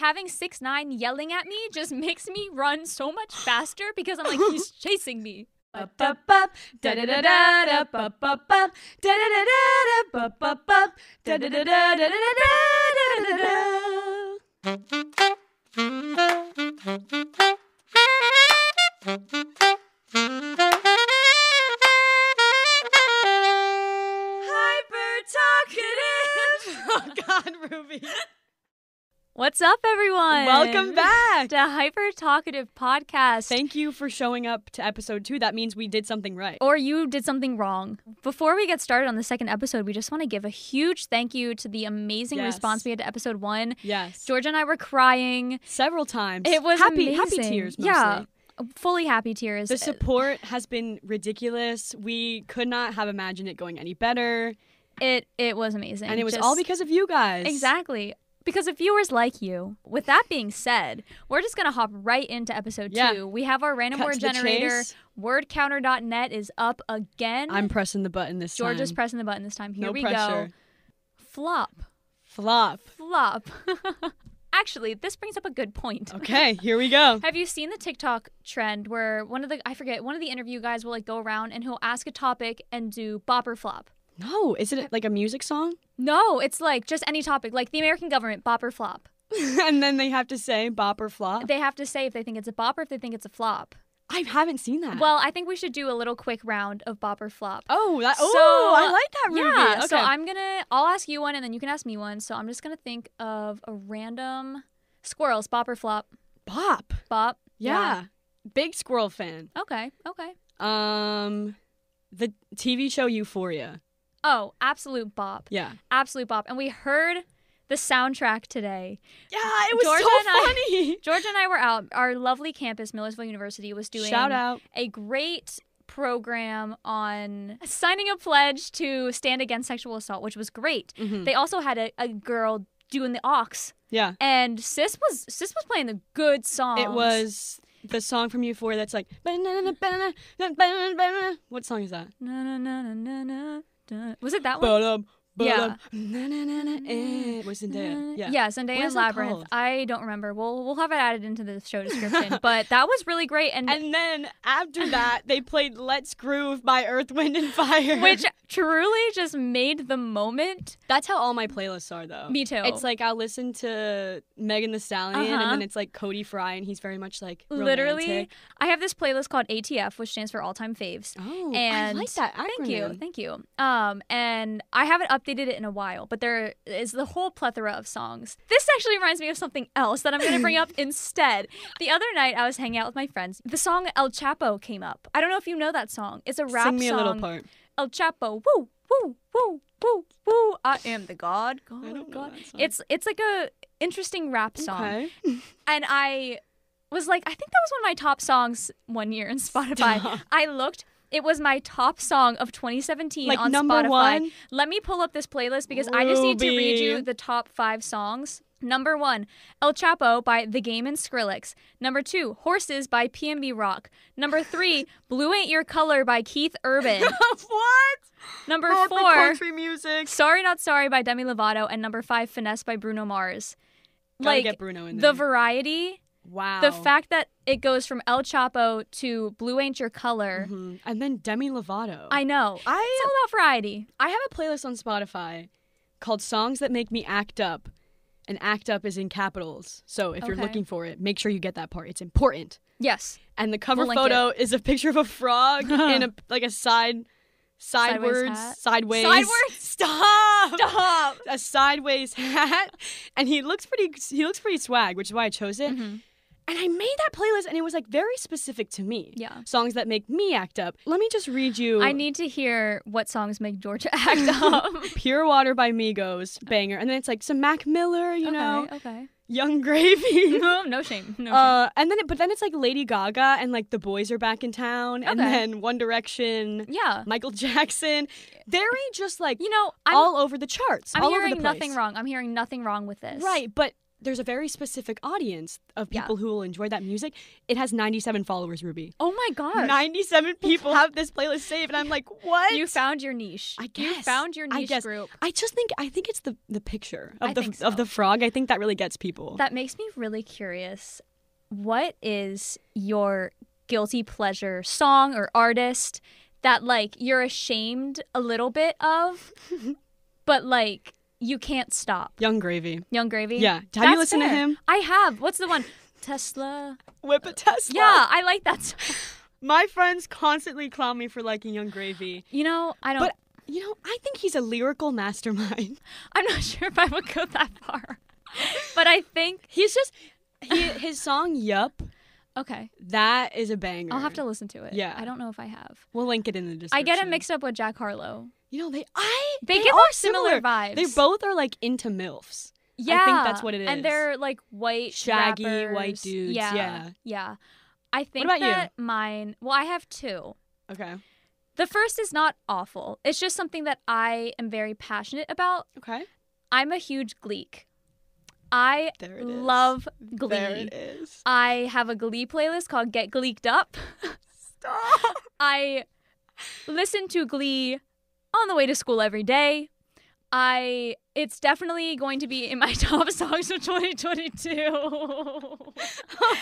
having 6ix9ine yelling at me just makes me run so much faster because I'm like, he's chasing me. Oh God, Ruby. What's up, everyone? Welcome back to Hyper Talkative Podcast. Thank you for showing up to episode 2. That means we did something right. Or you did something wrong. Before we get started on the second episode, we just want to give a huge thank you to the amazing response we had to episode 1. Yes. Georgia and I were crying several times. It was happy amazing. tears mostly. Yeah. Fully happy tears. The support has been ridiculous. We could not have imagined it going any better. It was amazing. And it was all because of you guys. Exactly. Because of viewers like you. With that being said, we're just going to hop right into episode 2. We have our random word generator. Wordcounter.net is up again. I'm pressing the button this time. Georgia's pressing the button this time. Here we go. Flop. Actually, this brings up a good point. Okay, here we go. Have you seen the TikTok trend where one of the interview guys will go around and he'll ask a topic and do bop or flop? No, is it like a music song? No, it's like just any topic, like the American government, bop or flop. And then they have to say bop or flop? They have to say if they think it's a bop or if they think it's a flop. I haven't seen that. Well, I think we should do a little quick round of bop or flop. I like that, Ruby. Yeah, okay. so I'll ask you one and then you can ask me one. So I'm just going to think of a random squirrels, bop or flop. Bop. Bop. Yeah. Big squirrel fan. Okay. The TV show Euphoria. Oh, absolute bop. Yeah. Absolute bop. And we heard the soundtrack today. Yeah, it was funny. Georgia and I were out. Our lovely campus, Millersville University, was doing Shout out. A great program on signing a pledge to stand against sexual assault, which was great. Mm-hmm. They also had a girl doing the aux. Yeah. And Sis was playing the good songs. It was the song from Euphoria that's like, what song is that? Was it that one? Yeah. Was Zendaya. Yeah, Zendaya and Labyrinth. Called? I don't remember. We'll have it added into the show description. But that was really great. And then after that, they played Let's Groove by Earth, Wind & Fire. Which truly just made the moment. That's how all my playlists are, though. Me too. It's like I'll listen to Megan Thee Stallion, and then it's like Cody Fry, and he's very much like romantic. Literally, I have this playlist called ATF, which stands for All Time Faves. Oh, and I like that acronym. Thank you. And I haven't updated it in a while, but there is the whole plethora of songs. This actually reminds me of something else that I'm going to bring up instead. The other night, I was hanging out with my friends. The song El Chapo came up. I don't know if you know that song. It's a rap song. Sing me a little part. El Chapo, woo, woo, woo, woo, woo. I am the God. I don't know that song. It's like a interesting rap song. Okay. And I was like, I think that was one of my top songs one year in Spotify. Stop. I looked. It was my top song of 2017 like on number Spotify. 1? Let me pull up this playlist because I just need to read you the top 5 songs. Number 1, El Chapo by The Game and Skrillex. Number 2, Horses by PNB Rock. Number 3, Blue Ain't Your Color by Keith Urban. What? Number The 4, country music. Sorry Not Sorry by Demi Lovato. And number 5, Finesse by Bruno Mars. Gotta get Bruno in there. The variety. Wow. The fact that it goes from El Chapo to Blue Ain't Your Color. Mm-hmm. And then Demi Lovato. I know. It's all about variety. I have a playlist on Spotify called Songs That Make Me Act Up. And act up is in capitals. So if you're looking for it, make sure you get that part. It's important. Yes. And the cover photo is a picture of a frog in a sideways. Stop. A sideways hat. And he looks pretty swag, which is why I chose it. Mm-hmm. And I made that playlist, and it was, like, very specific to me. Yeah. Songs that make me act up. Let me just read you. I need to hear what songs make Georgia act up. Pure Water by Migos, banger. And then it's, like, some Mac Miller, you know. Okay. Young Gravy. No shame. No shame. But then it's, like, Lady Gaga, and, like, the boys are back in town. And then One Direction. Yeah. Michael Jackson. Very just, like, you know, all over the charts. I'm all hearing over the place. nothing wrong. I'm hearing nothing wrong with this. Right, but there's a very specific audience of people who will enjoy that music. It has 97 followers, Ruby. Oh my god. 97 people have this playlist saved, and I'm like, what? You found your niche. I guess. You found your niche group. I think it's the picture of the frog. I think that really gets people. That makes me really curious. What is your guilty pleasure song or artist that like you're ashamed a little bit of, but like you can't stop? Young Gravy. Young Gravy? Yeah. Have you listened to him? I have. What's the one? Tesla. Whip a Tesla. Yeah, I like that song. My friends constantly clown me for liking Young Gravy. You know, I don't. But, I think he's a lyrical mastermind. I'm not sure if I would go that far. But I think he's just his song Yup. Okay. That is a banger. I'll have to listen to it. Yeah. I don't know if I have. We'll link it in the description. I get it mixed up with Jack Harlow. They give off similar vibes. They both are like into MILFs. Yeah. I think that's what it is. And they're like white shaggy rappers. white dudes. Yeah. I think what about that mine, well, I have two. Okay. The first is not awful. It's just something that I am very passionate about. Okay. I'm a huge Gleek. I love Glee. There it is. I have a Glee playlist called Get Gleeked Up. Stop. I listen to Glee on the way to school every day. It's definitely going to be in my top songs of 2022. Oh,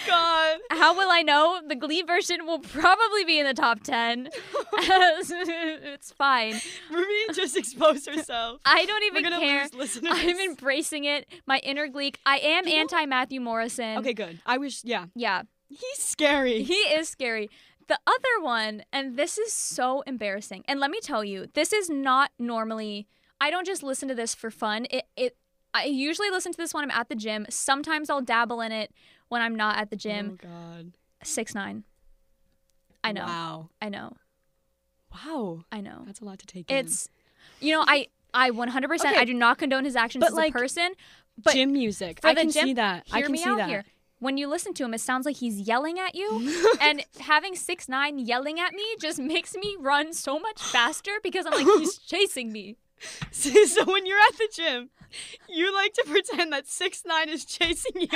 God. How will I know? The Glee version will probably be in the top 10. It's fine. Ruby just exposed herself. I don't even care. Lose listeners. I'm embracing it. My inner Gleek. I am anti-Matthew Morrison. Okay, good. Yeah. He's scary. He is scary. The other one, and this is so embarrassing. And let me tell you, this is not normally... I don't just listen to this for fun. I usually listen to this when I'm at the gym. Sometimes I'll dabble in it when I'm not at the gym. Oh, God. 6ix9ine. I know. Wow. I know. Wow. I know. That's a lot to take in. It's, I 100%, I do not condone his actions as a person. But gym music. I can see that. Hear me out here. When you listen to him, it sounds like he's yelling at you. And having 6ix9ine yelling at me just makes me run so much faster because I'm like, he's chasing me. So when you're at the gym, you like to pretend that 6ix9ine is chasing you,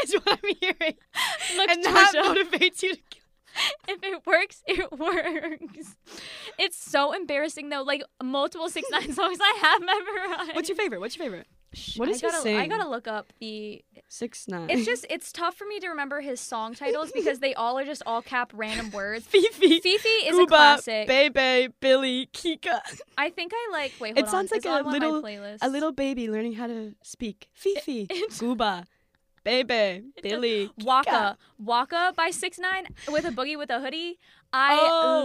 is what I'm hearing. Look, and that Georgea, motivates you to kill. If it works, it works. It's so embarrassing, though. Like, multiple 6ix9ine songs I have memorized. What's your favorite? What does he sing? I sing? gotta look up the... 6ix9ine. It's tough for me to remember his song titles because they all are just all cap random words. Fifi. Fifi is Gooba, a classic. Bebe, Billy, Kika. I think I like... Wait, hold on. It sounds like a little baby learning how to speak. Fifi. Gooba. Bebe, Billy, Waka. Waka by 6ix9ine with a boogie with a hoodie. I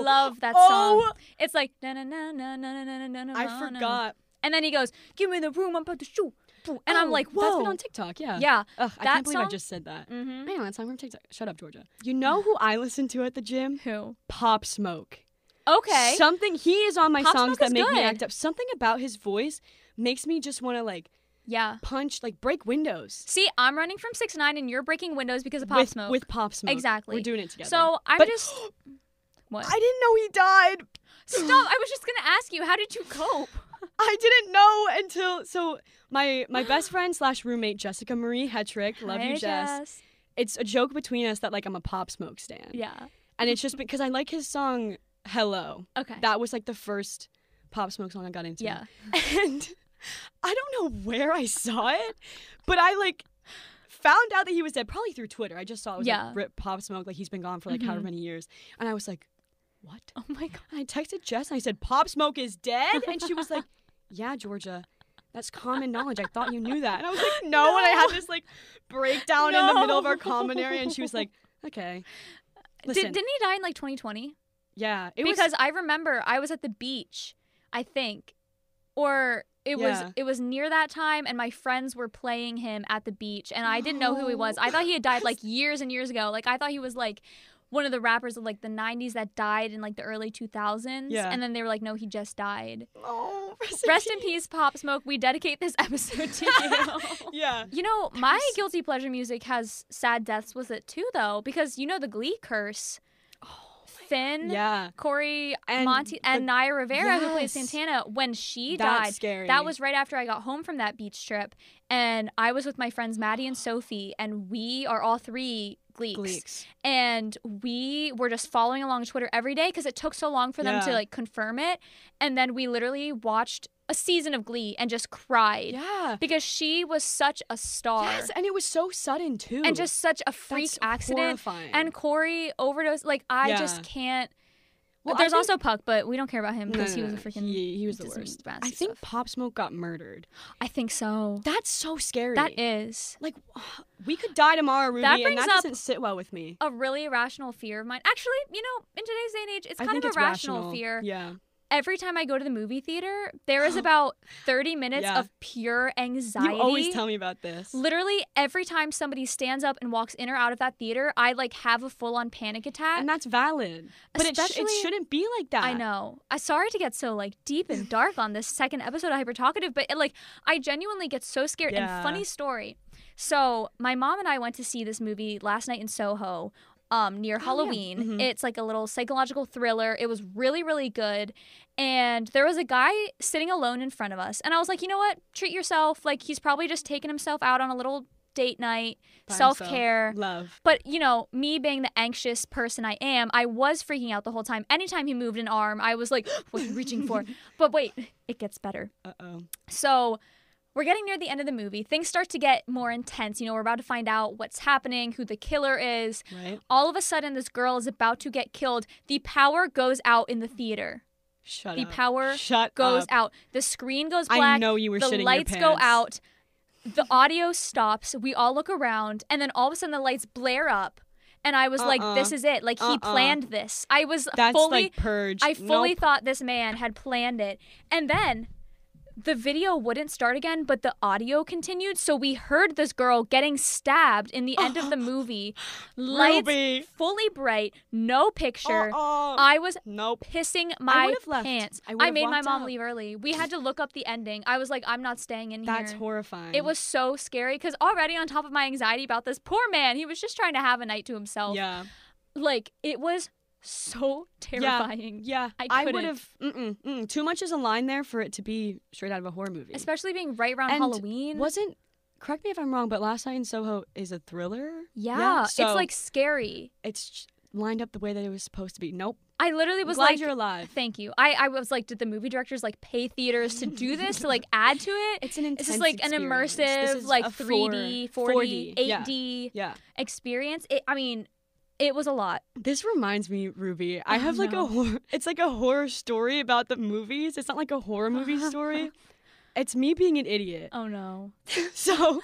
love that song. It's like... Na, na, na, na, na, na, na, na, I forgot. And then he goes, give me the room, I'm about to shoot. And I'm like, whoa. That's been on TikTok, yeah. Yeah. Ugh, I can't believe I just said that. Mm-hmm. Man, that song from TikTok. Shut up, Georgia. You know who I listen to at the gym? Who? Pop Smoke. Okay. He is on my Pop songs Smoke that is make me good. act up. Something about his voice makes me just want to punch, break windows. See, I'm running from 6ix9ine and you're breaking windows because of Pop Smoke. With Pop Smoke. Exactly. We're doing it together. So But what? I didn't know he died. Stop. I was just going to ask you, how did you cope? I didn't know until my best friend / roommate Jessica Marie Hetrick, love you, Jess. It's a joke between us that I'm a Pop Smoke stan. Yeah. And it's just because I like his song Hello. Okay. That was the first Pop Smoke song I got into. Yeah. And I don't know where I saw it, but I found out that he was dead probably through Twitter. I just saw it was Rip Pop Smoke, he's been gone for however many years. And I was like, what? Oh my God. And I texted Jess and I said, Pop Smoke is dead? And she was like, yeah, Georgia, that's common knowledge. I thought you knew that. And I was like, no. And I had this breakdown in the middle of our common area. And she was like, okay. Listen. Didn't he die in 2020? Yeah. Because I remember I was at the beach, I think, or it was near that time, and my friends were playing him at the beach, and I didn't know who he was. I thought he had died years and years ago. I thought he was one of the rappers of the 90s that died in the early 2000s. Yeah. And then they were like, no, he just died. Oh, rest in peace, Pop Smoke. We dedicate this episode to you. Yeah. My guilty pleasure music has sad deaths with it too, though, because the Glee curse. Finn, Yeah. Corey, And Monty, and Naya Rivera, who plays Yes. Santana, when she That's died, scary. that was right after I got home from that beach trip. And I was with my friends Maddie and Sophie, and we are all three Gleeks. And we were just following along Twitter every day because it took so long for them to like confirm it. And then we literally watched a season of Glee and just cried. Yeah. Because she was such a star. Yes, and it was so sudden too. And just such a freak That's accident. horrifying. And Corey overdosed. Like, I Yeah. just can't. Well, There's I also Puck, but we don't care about him because he was a freaking. He was the did some worst. nasty I think stuff. Pop Smoke got murdered. I think so. That's so scary. That is like we could die tomorrow, Ruby, That and brings that up- doesn't sit well with me. a really irrational fear of mine. Actually, you know, in today's day and age, it's I kind think of it's a rational rational. fear. Yeah. Every time I go to the movie theater, there is about 30 minutes Yeah. of pure anxiety. You always tell me about this. Literally, every time somebody stands up and walks in or out of that theater, I like have a full-on panic attack. And that's valid. But it Especially- shouldn't be like that. I know. I'm sorry to get so like deep and dark on this second episode of Hyper Talkative, but like I genuinely get so scared. Yeah. And funny story. So my mom and I went to see this movie last night in Soho. Near Halloween. Mhm. It's like a little psychological thriller. It was really, really good. And there was a guy sitting alone in front of us. And I was like, you know what? Treat yourself. Like, he's probably just taking himself out on a little date night, By self-care. himself. Love. But, you know, me being the anxious person I am, I was freaking out the whole time. Anytime he moved an arm, I was like, what are you reaching for? But wait, it gets better. Uh-oh. So we're getting near the end of the movie. Things start to get more intense. You know, we're about to find out what's happening, who the killer is. Right? All of a sudden, this girl is about to get killed. The power goes out in the theater. Shut The up. power Shut goes up. out. The screen goes black. I know you were the shitting lights your go pants. out. The audio stops. We all look around. And then all of a sudden, the lights blare up. And I was like, this is it. Like, he planned this. I was That's fully... like Purge. I fully Nope. thought this man had planned it. And then the video wouldn't start again, but the audio continued. So we heard this girl getting stabbed in the end of the movie. Lights Ruby. fully bright, no picture. Uh-uh. I was Nope. pissing I my would've left. pants. I I would've made my walked mom out. leave early. We had to look up the ending. I was like, I'm not staying in That's here. horrifying. It was so scary because already on top of my anxiety about this poor man, he was just trying to have a night to himself. Yeah. Like, it was so terrifying. Yeah. I would couldn't. have. Too much is a line there for it to be straight out of a horror movie. Especially being right around And Halloween. Correct me if I'm wrong, but Last Night in Soho is a thriller? Yeah, So it's like scary. it's lined up the way that it was supposed to be. Nope. I literally was Glad like, you're alive. thank you. I was like, did the movie directors like pay theaters to do this, to like add to it? It's an intense Is this like an experience. This immersive, is like a 3D, 4D, 8D Yeah. experience? It was a lot. This reminds me, Ruby. I have like no. a horror. It's like a horror story about the movies. It's not like a horror movie story. It's me being an idiot. Oh no. So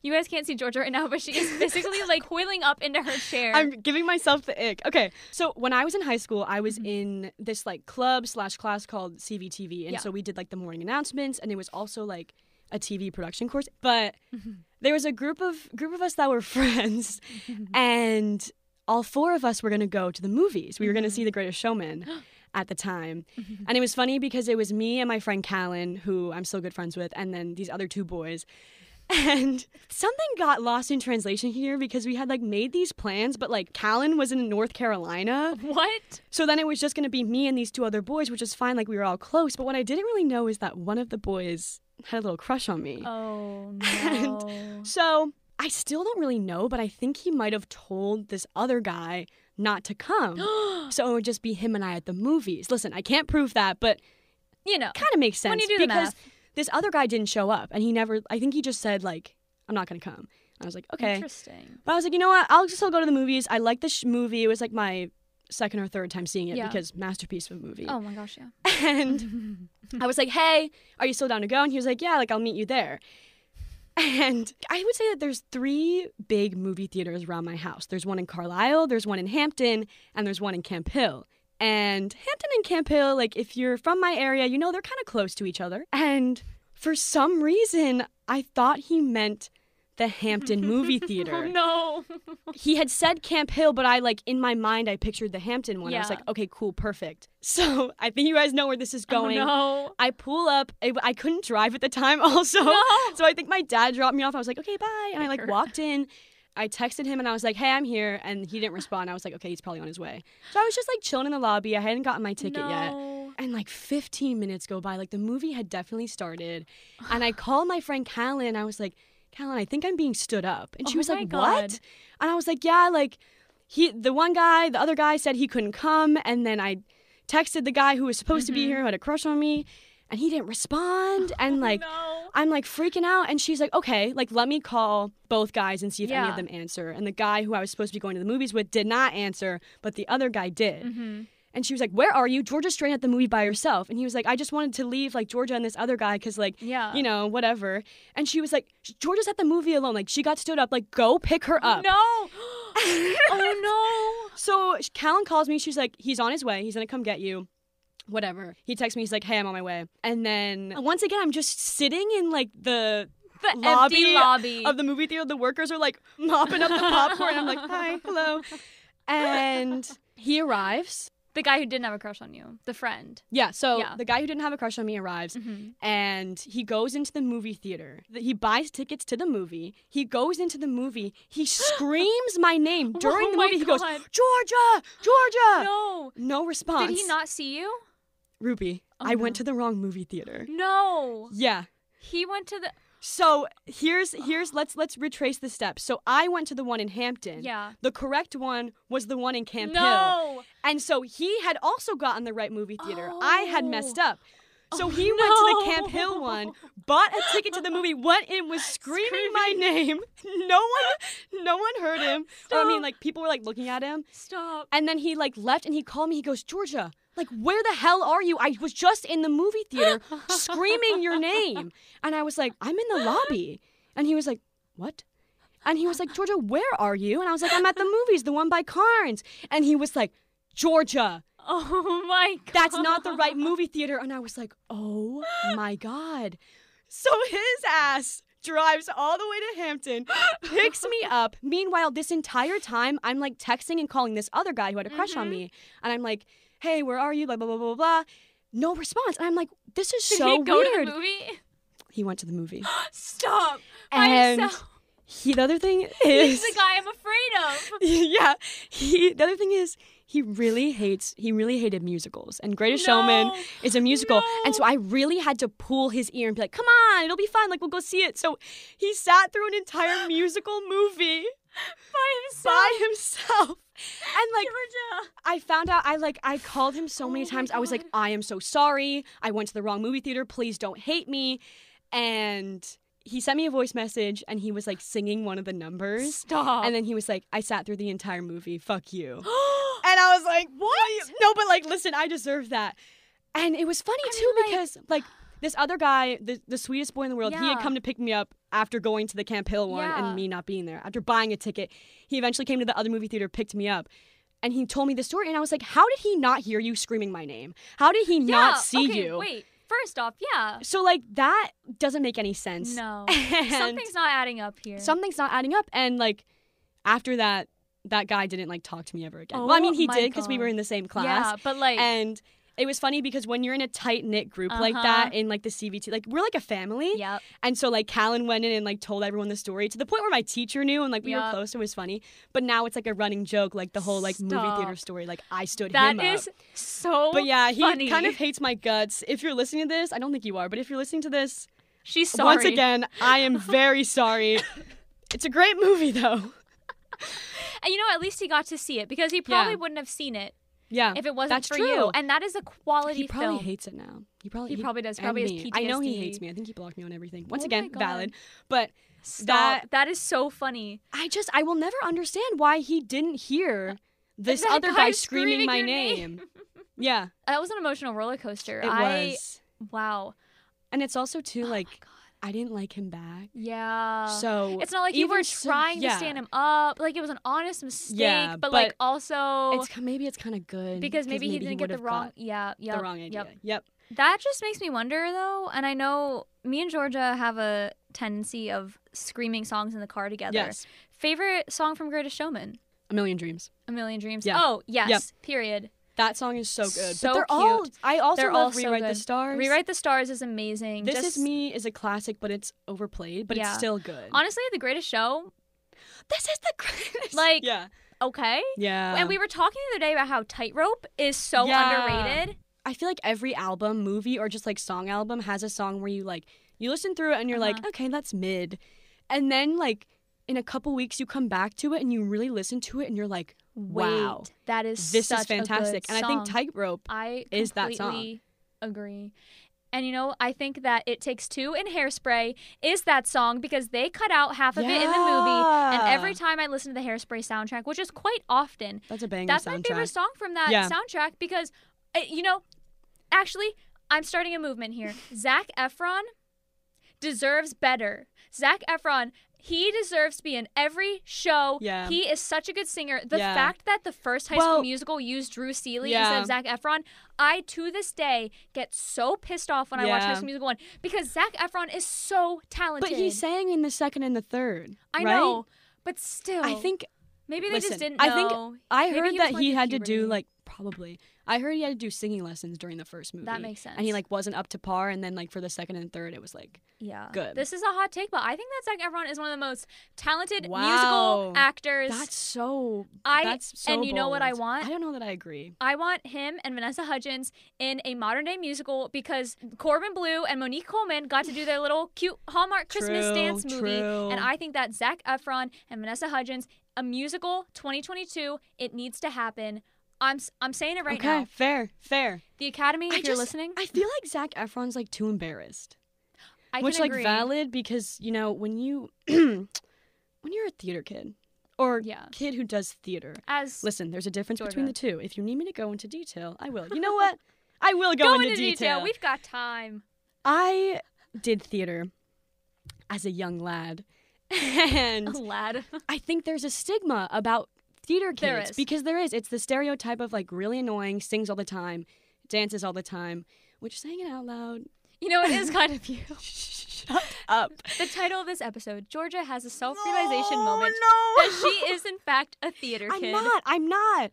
You guys can't see Georgia right now, but she is physically like coiling up into her chair. I'm giving myself the ick. Okay, so when I was in high school, I was in this like club/class called CVTV, and Yeah. so we did like the morning announcements, and it was also like a TV production course. But there was a group of us that were friends, and all four of us were gonna go to the movies. We were gonna see The Greatest Showman at the time, and it was funny because it was me and my friend Callan, who I'm still good friends with, and then these other two boys. And something got lost in translation here because we had like made these plans, but like Callan was in North Carolina. What? So then it was just going to be me and these two other boys, which is fine. Like we were all close. But what I didn't really know is that one of the boys had a little crush on me. Oh And no. so I still don't really know, but I think he might have told this other guy not to come. So it would just be him and I at the movies. Listen, I can't prove that, but You know, kind of makes sense when you do the because math. this other guy didn't show up, and I think he just said like, I'm not going to come. I was like, okay. Interesting. But I was like, you know what? I'll just still go to the movies. I like this movie. It was like my second or third time seeing it Yeah. because masterpiece of a movie. Oh my gosh, yeah. And I was like, hey, are you still down to go? And he was like, yeah, like I'll meet you there. And I would say that there's 3 big movie theaters around my house. There's one in Carlisle, there's one in Hampton, and there's one in Camp Hill. And Hampton and Camp Hill, like if you're from my area, you know they're kind of close to each other. And for some reason, I thought he meant the Hampton movie theater. Oh no. He had said Camp Hill, but I like in my mind I pictured the Hampton one. I was Yeah. like, okay, cool, perfect. So I think you guys know where this is going. Oh no. I pull up. I couldn't drive at the time also. No. So I think my dad dropped me off. I was like, okay, bye. And I like Sure. walked in, I texted him and I was like, hey, I'm here. And he didn't respond. I was like, okay, he's probably on his way. So I was just like chilling in the lobby. I hadn't gotten my ticket yet. And like 15 minutes go by. Like the movie had definitely started. And I called my friend Callan and I was like, Callan, I think I'm being stood up. And she was like, what? And I was like, yeah, like the other guy said he couldn't come. And then I texted the guy who was supposed to be here, who had a crush on me. And he didn't respond. And like, I'm like freaking out. And she's like, okay, like let me call both guys and see if any of them answer. And the guy who I was supposed to be going to the movies with did not answer, but the other guy did. And she was like, where are you? Georgia's straight at the movie by herself. And he was like, I just wanted to leave like Georgea and this other guy because like, you know, whatever. And she was like, Georgia's at the movie alone. Like she got stood up. Like go pick her up. No. Oh no. So Callan calls me. She's like, he's on his way. He's going to come get you. Whatever. He texts me. He's like, hey, I'm on my way. And then once again, I'm just sitting in like the empty lobby of the movie theater. The workers are like mopping up the popcorn. I'm like, hi, hello. And he arrives. The guy who didn't have a crush on you. The friend. Yeah, so the guy who didn't have a crush on me arrives, and he goes into the movie theater. He buys tickets to the movie. He goes into the movie. He screams my name during the movie. He goes, Georgea! Georgea! No response. Did he not see you? Ruby, I went to the wrong movie theater. No. Yeah. He went to the... So here's let's retrace the steps. So I went to the one in Hampton. Yeah. The correct one was the one in Camp No. Hill. And so he had also gotten the right movie theater. I had messed up. So he went to the Camp Hill one, bought a ticket to the movie, went in, was screaming my name. No one heard him. Or, I mean, like people were like looking at him. Stop. And then he like left and he called me. He goes, Georgea, like, where the hell are you? I was just in the movie theater screaming your name. And I was like, I'm in the lobby. And he was like, what? And he was like, Georgea, where are you? And I was like, I'm at the movies, the one by Carnes. And he was like, Georgea. Oh my God. That's not the right movie theater. And I was like, oh my God. So his ass drives all the way to Hampton, picks me up. Meanwhile, this entire time, I'm like texting and calling this other guy who had a crush on me. And I'm like, hey, where are you? Blah, blah, blah, blah, blah. No response. And I'm like, this is so weird. Did he go to the movie? He went to the movie. Stop. And the other thing is... He's the guy I'm afraid of. Yeah. The other thing is, he really hated musicals. And Greatest Showman is a musical. And so I really had to pull his ear and be like, come on, it'll be fun. Like, we'll go see it. So he sat through an entire musical movie by himself. And like, Georgea. I found out, I called him so many times. I was like, I am so sorry. I went to the wrong movie theater. Please don't hate me. And he sent me a voice message and he was like singing one of the numbers. Stop. And then he was like, I sat through the entire movie. Fuck you. And I was like, what? No, but like, listen, I deserve that. And it was funny because like this other guy, the sweetest boy in the world, he had come to pick me up after going to the Camp Hill one and me not being there. After buying a ticket, he eventually came to the other movie theater, picked me up. And he told me the story and I was like, how did he not hear you screaming my name? How did he not see you? Wait. First off, So, like, that doesn't make any sense. No. Something's not adding up here. Something's not adding up. And, like, after that guy didn't, like, talk to me ever again. Well, I mean, he did because we were in the same class. Yeah, but, like... And it was funny because when you're in a tight-knit group like that in, like, the CVT, like, we're, like, a family. Yep. And so, like, Callan went in and, like, told everyone the story to the point where my teacher knew and, like, we were close. It was funny. But now it's, like, a running joke, like, the whole, like, movie theater story. Like, I stood him up. That is so But, yeah, he funny. kind of hates my guts. If you're listening to this, I don't think you are, but if you're listening to this... She's sorry. Once again, I am very sorry. It's a great movie, though. And, you know, at least he got to see it because he probably wouldn't have seen it. Yeah, if it wasn't that's for true. you. And that is a quality He probably film. hates it now. He probably does. Probably has PTSD. I know he hates me. I think he blocked me on everything. Once Oh again, my God. valid. But Stop. That is so funny. I will never understand why he didn't hear this other guy screaming my name. Yeah. That was an emotional roller coaster. It was. Wow. And it's also too, like, my God. I didn't like him back. Yeah. So it's not like you were trying to stand him up. Like, it was an honest mistake. But like, also... Maybe it's kind of good. Because maybe he didn't get the wrong... The wrong idea. Yep. That just makes me wonder, though. And I know me and Georgea have a tendency of screaming songs in the car together. Yes. Favorite song from Greatest Showman? A Million Dreams. A Million Dreams. Yeah. Oh, yes. Yep. Period. That song is so good. So but they're cute. I also they're love all Rewrite so the Stars. Rewrite the Stars is amazing. This Is Me is a classic, but it's overplayed, but it's still good. Honestly, The Greatest Show. this is the greatest. Like, yeah. Okay. Yeah. And we were talking the other day about how Tightrope is so underrated. I feel like every album, movie, or just like song album has a song where you listen through it and you're like, okay, that's mid. And then like in a couple weeks you come back to it and you really listen to it and you're like, wow. Wait, that is this such is fantastic. a good And I think song. Tightrope is that song. I completely agree. And, you know, I think that It Takes Two and Hairspray is that song because they cut out half of it in the movie. And every time I listen to the Hairspray soundtrack, which is quite often, that's a banger that's soundtrack. my favorite song from that soundtrack because, you know, actually, I'm starting a movement here. Zac Efron deserves better. Zac Efron, he deserves to be in every show. Yeah. He is such a good singer. The fact that the first High School Musical used Drew Seeley instead of Zac Efron, I, to this day, get so pissed off when I watch High School Musical 1 because Zac Efron is so talented. But he sang in the second and the third, I right? know, but still. I think... Maybe they just didn't know. I think I heard that he had to do like probably. I heard he had to do singing lessons during the first movie. That makes sense. And he wasn't up to par, and then for the second and third, it was good. This is a hot take, but I think that Zac Efron is one of the most talented musical actors. That's so. And you know what I want? I don't know that I agree. I want him and Vanessa Hudgens in a modern day musical because Corbin Bleu and Monique Coleman got to do their little cute Hallmark Christmas dance movie, and I think that Zac Efron and Vanessa Hudgens, a musical 2022, it needs to happen. I'm saying it right now. Okay, fair. The Academy, if you're listening. I feel like Zac Efron's too embarrassed. Which agree. Valid because, you know, when you're a theater kid or kid who does theater. Listen, there's a difference between the two. If you need me to go into detail, I will. You know what? I will go into detail. We've got time. I did theater as a young lad. And I think there's a stigma about theater kids. There is. Because there is. It's the stereotype of really annoying, sings all the time, dances all the time, which saying it out loud. You know, it is kind of you. Shut up. The title of this episode, Georgia has a self-realization moment No. that she is in fact a theater kid. I'm not.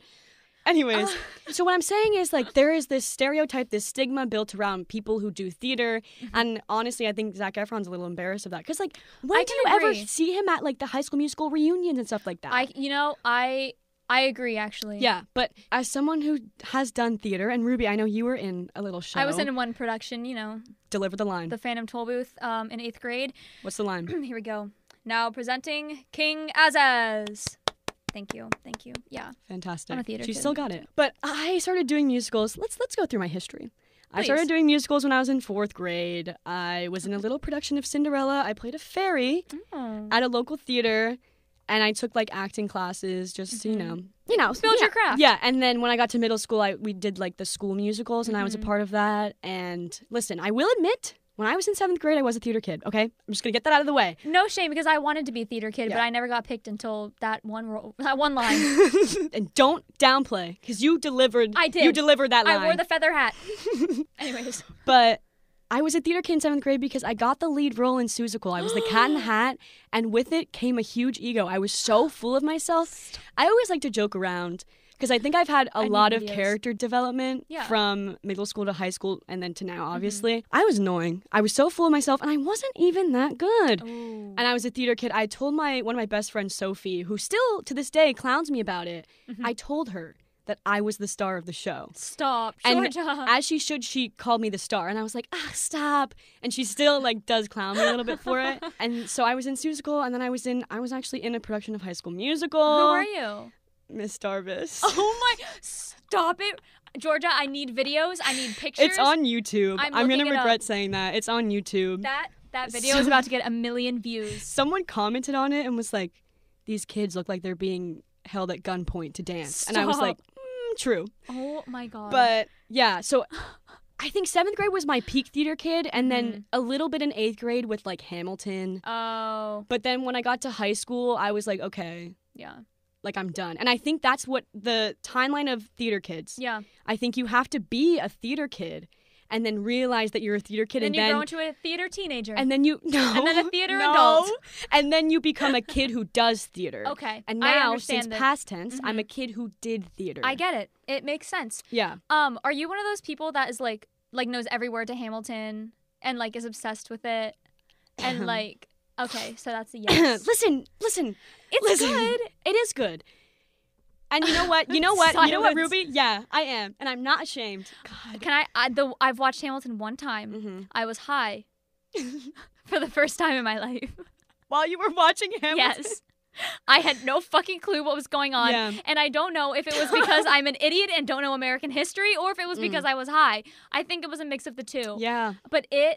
Anyways, so what I'm saying is there is this stereotype, this stigma built around people who do theater, and honestly, I think Zac Efron's a little embarrassed of that because when do you ever see him at the High School Musical reunions and stuff like that? I agree actually. Yeah, but as someone who has done theater, and Ruby, I know you were in a little show. I was in one production, you know. Deliver the line. The Phantom Toll Booth in 8th grade. What's the line? Here we go. Now presenting King Azaz. Thank you. Yeah. Fantastic. I'm a theater She kid. still got it. But I started doing musicals. Let's go through my history. Please. I started doing musicals when I was in 4th grade. I was in a little production of Cinderella. I played a fairy at a local theater, and I took acting classes just you know, build your craft. Yeah, and then when I got to middle school, we did the school musicals, and I was a part of that. And listen, I will admit, when I was in 7th grade, I was a theater kid, okay? I'm just going to get that out of the way. No shame, because I wanted to be a theater kid, but I never got picked until that one line. And don't downplay, because you delivered. I did. You delivered that line. I wore the feather hat. Anyways. But I was a theater kid in 7th grade because I got the lead role in Seussical. I was the Cat in the Hat, and with it came a huge ego. I was so full of myself. I always like to joke around, because I think I've had a lot of character development from middle school to high school and then to now, obviously. I was annoying. I was so full of myself, and I wasn't even that good. Ooh. And I was a theater kid. I told one of my best friends, Sophie, who still to this day clowns me about it. I told her that I was the star of the show. Stop, and Georgia. as she should, she called me the star. And I was like, stop. And she still does clown me a little bit for it. And so I was in Seussical, and then I was actually in a production of High School Musical. Who are you? Miss Darvis. Oh my, stop it. Georgia, I need videos. I need pictures. It's on YouTube. I'm going to regret saying that. It's on YouTube. That video is about to get 1 million views. Someone commented on it and was like, these kids look like they're being held at gunpoint to dance. Stop. And I was like, true. Oh my God. But yeah, so I think 7th grade was my peak theater kid, and then a little bit in 8th grade with Hamilton. Oh. But then when I got to high school, I was like, okay. Yeah. I'm done. And I think that's what the timeline of theater kids. Yeah. I think you have to be a theater kid and then realize that you're a theater kid. And then you grow into a theater teenager. And then and then a theater adult. And then you become a kid who does theater. Okay. And now, since past tense, I'm a kid who did theater. I get it. It makes sense. Yeah. Are you one of those people that is knows every word to Hamilton and is obsessed with it? And Okay, so that's a yes. Listen. It's good. It is good. And you know what? You know what, Silence. Ruby? Yeah, I am. And I'm not ashamed. God. I've watched Hamilton one time. Mm-hmm. I was high for the first time in my life. While you were watching Hamilton? Yes. I had no fucking clue what was going on. Yeah. And I don't know if it was because I'm an idiot and don't know American history or if it was because I was high. I think it was a mix of the two. Yeah. But I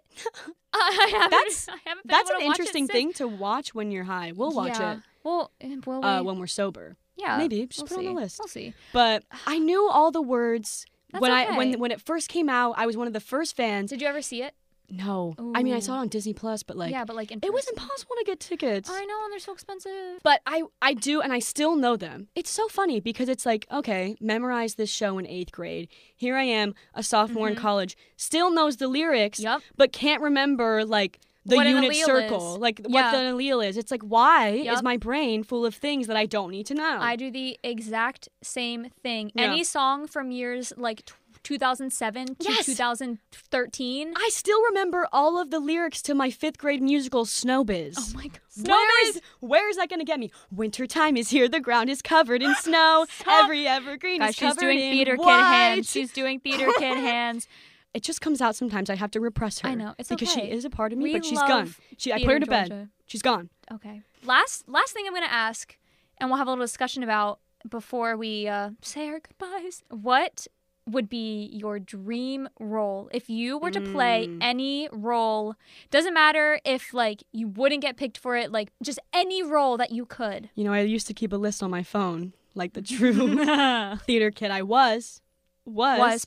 haven't been That's able an to watch interesting it thing to watch when you're high. We'll watch it. Well, will we? When we're sober. Yeah. Maybe. Just we'll put it see. on the list. We'll see. But I knew all the words. That's when it first came out, I was one of the first fans. Did you ever see it? No. Ooh. I mean, I saw it on Disney Plus, but in it was impossible to get tickets. I know, and they're so expensive. But I do, and I still know them. It's so funny because it's like, okay, memorize this show in 8th grade. Here I am, a sophomore in college, still knows the lyrics, but can't remember, like, the what unit circle, like what the allele is. It's like, why is my brain full of things that I don't need to know? I do the exact same thing. Yeah. Any song from years like 2007 to 2013. I still remember all of the lyrics to my 5th grade musical Snowbiz. Oh my god. Where is that going to get me? Wintertime is here, the ground is covered in snow. Every evergreen is covered she's doing in theater white. kid hands. She's doing theater kid hands. It just comes out sometimes. I have to repress her. I know. It's because okay. she is a part of me, We but she's love gone. I put her to bed. Georgia. She's gone. Okay. Last thing I'm going to ask, and we'll have a little discussion about before we say our goodbyes. What would be your dream role if you were to play any role? Doesn't matter if like you wouldn't get picked for it, like just any role that you could. You know, I used to keep a list on my phone, like the true theater kid I was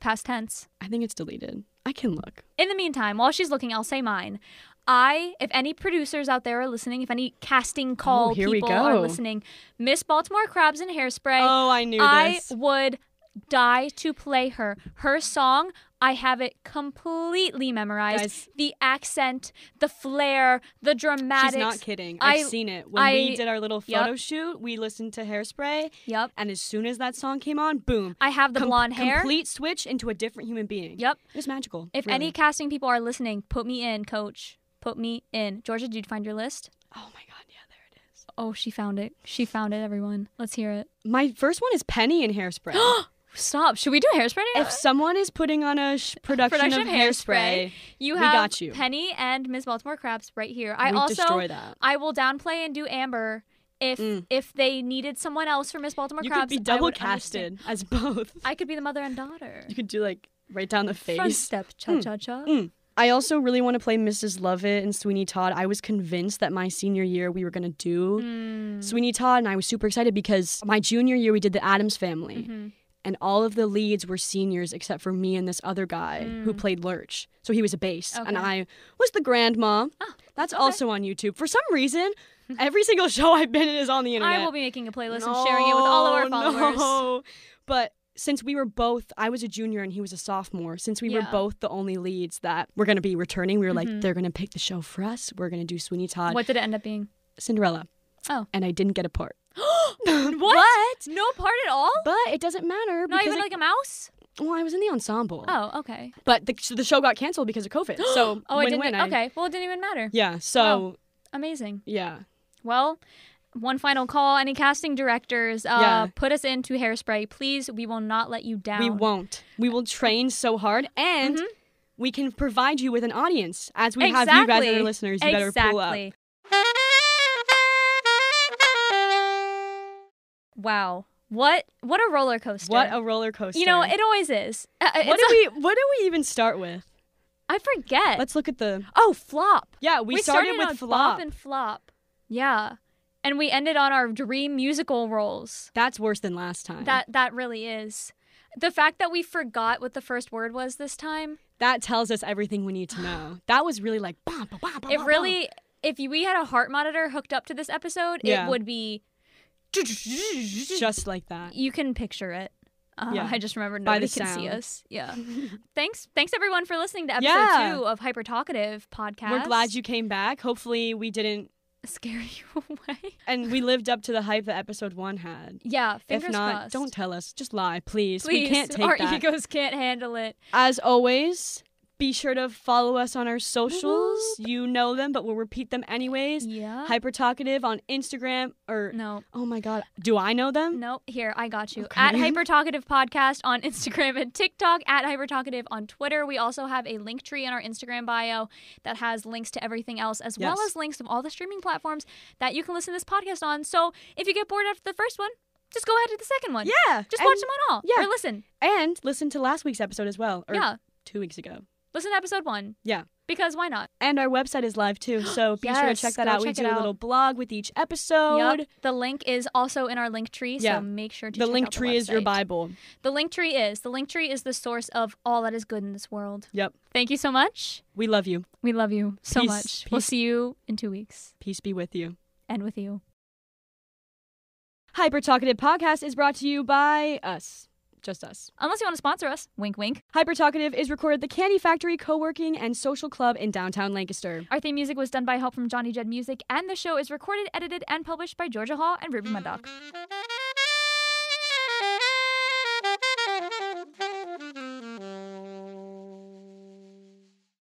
Past tense. I think it's deleted. I can look. In the meantime, while she's looking, I'll say mine. If any producers out there are listening, if any casting call people are listening, Miss Baltimore Crabs and Hairspray. Oh, I knew this. I would die to play her. Her song, I have it completely memorized. Guys, the accent, the flair, the dramatics. She's not kidding. I've seen it. When we did our little photo shoot, we listened to Hairspray. Yep. And as soon as that song came on, boom. I have the blonde hair. Complete switch into a different human being. Yep. It was magical. If any casting people are listening, put me in, coach. Put me in. Georgia, did you find your list? Oh my god, yeah, there it is. Oh, she found it. She found it, everyone. Let's hear it. My first one is Penny in Hairspray. Stop. Should we do Hairspray? If someone is putting on a production of Hairspray, we got you. Penny and Ms. Baltimore Crabs right here. Destroy that. I will downplay and do Amber if they needed someone else for Miss Baltimore you Crabs. You could be double casted as both. I could be the mother and daughter. You could do like right down the face. Front step, cha-cha-cha. I also really want to play Mrs. Lovett and Sweeney Todd. I was convinced that my senior year we were going to do Sweeney Todd, and I was super excited because my junior year we did the Addams Family. And all of the leads were seniors except for me and this other guy who played Lurch. So he was a bass. Okay. And I was the grandma. Oh, that's also on YouTube. For some reason, every single show I've been in is on the internet. I will be making a playlist and sharing it with all of our followers. No. But since we were both, I was a junior and he was a sophomore, since we were both the only leads that were going to be returning, we were like, they're going to pick the show for us. We're going to do Sweeney Todd. What did it end up being? Cinderella. Oh. And I didn't get a part. What? No part at all? But it doesn't matter. Not even like a mouse? Well, I was in the ensemble. Oh, okay. But the show got canceled because of COVID. So win-win. Okay, well, it didn't even matter. Yeah, so... Wow. Amazing. Yeah. Well, one final call. Any casting directors, put us into Hairspray. Please, we will not let you down. We won't. We will train so hard, and we can provide you with an audience. As we have you guys as our listeners, you better pull up. Wow. What a roller coaster. What a roller coaster. You know, it always is. What do we even start with? I forget. Let's look at the... Oh, flop. Yeah, we started with flop. Bop and flop. Yeah. And we ended on our dream musical roles. That's worse than last time. That really is. The fact that we forgot what the first word was this time. That tells us everything we need to know. That was really like... It really... If we had a heart monitor hooked up to this episode, it would be... Just like that. You can picture it. I just remembered nobody can see us. Yeah. Thanks everyone for listening to episode 2 of Hyper Talkative Podcast. We're glad you came back. Hopefully we didn't scare you away. And we lived up to the hype that episode 1 had. Yeah, fingers If not, crossed. Don't tell us. Just lie, please. We can't take Our that. egos can't handle it. As always, Be sure to follow us on our socials. You know them, but we'll repeat them anyways. Yeah. Hyper Talkative on Instagram or No. Oh my God. Do I know them? No, here, I got you. Okay. At Hyper Talkative Podcast on Instagram and TikTok, at Hyper Talkative on Twitter. We also have a link tree in our Instagram bio that has links to everything else, as well as links to all the streaming platforms that you can listen to this podcast on. So if you get bored after the first one, just go ahead to the second one. Yeah. Just watch them on all. Yeah. Or listen. And listen to last week's episode as well. Or Yeah. 2 weeks ago. Listen to episode 1. Yeah. Because why not? And our website is live too, so be sure to check that out. We do a little blog with each episode. Yep. The link is also in our link tree, so make sure to check out the link tree is your Bible. The link tree is the source of all that is good in this world. Yep. Thank you so much. We love you. We love you so much. We'll see you in 2 weeks. Peace be with you. And with you. Hyper Talkative Podcast is brought to you by us. Just us. Unless you want to sponsor us. Wink, wink. Hyper Talkative is recorded at the Candy Factory Co-working and Social Club in downtown Lancaster. Our theme music was done by help from Johnny Jed Music, and the show is recorded, edited, and published by Georgea Hall and Ruby Murdoch.